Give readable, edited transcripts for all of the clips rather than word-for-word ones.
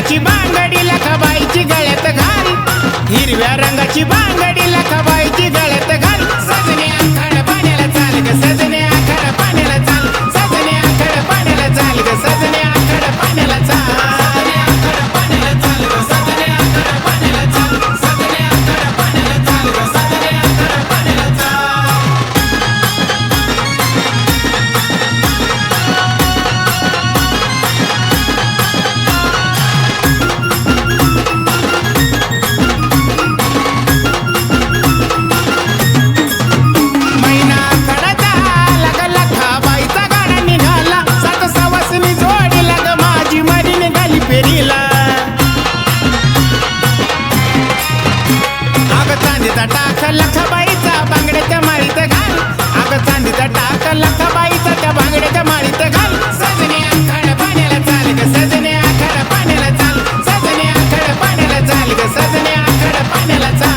रंगाची बांगडी लखाबाईची गळ्यात घाल, हिरव्या रंगाची बांगडी लखाबाईची गळ्यात घाल। सजने आखाड पाण्याला चाल ग, सजने आखाड पाण्याला चाल, सजने आखाड पाण्याला चाल ग, सजने आखाड पाण्याला चाल। टाक लखाबाईचा बांगड्याच्या माळीत घाल, अगं चांदीचा टाक लखाबाईचा त्या बांगड्याच्या माळीत घाल। सजने आखाड पाण्याला चाल ग, सजने आखाड पाण्याला चाल, सजने आखाड पाण्याला चाल ग, सजने आखाड पाण्याला चाल।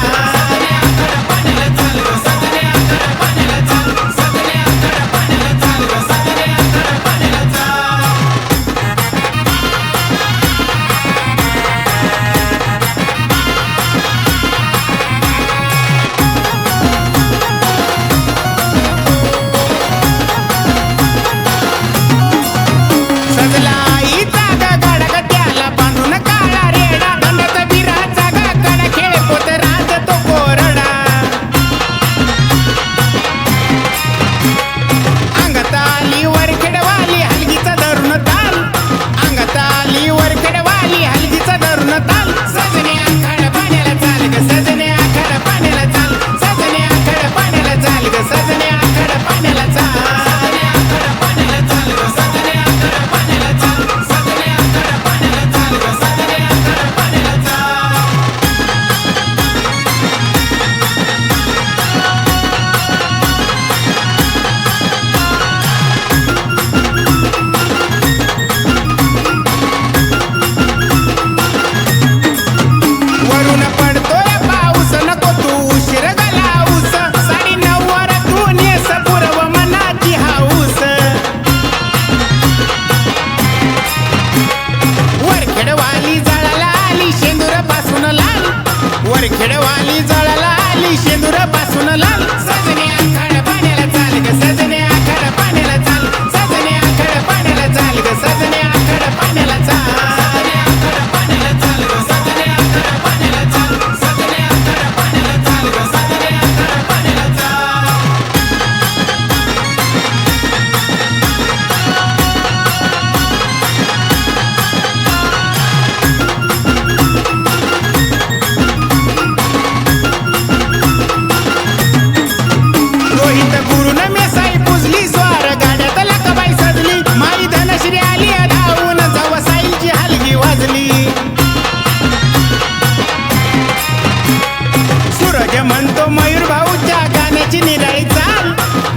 खेडवाली जळाला आली शेंदूर पासून लाल। सजने आखाड पाण्याला चाल ग, सजने आखाड पाण्याला चाल, सजने आखाड पाण्याला चाल ग, सजने आखाड पाण्याला चाल। म्हणतो मयूर भाऊच्या गाण्याची निराळी चाल,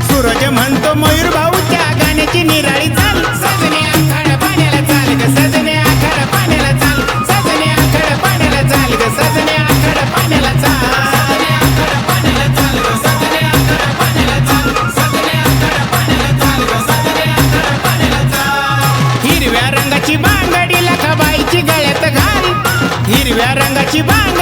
सूरज म्हणतो मयूर भाऊच्या गाण्याची निराळी चाल। सजने आखाड पाण्याला चाल ग, सजने आखाड पाण्याला चाल, सजने आखाड पाण्याला चाल ग, सजने आखाड पाण्याला चाल। हिरव्या रंगाची बांगडी लखाबाईची गळ्यात घाल, हिरव्या रंगाची बांगडी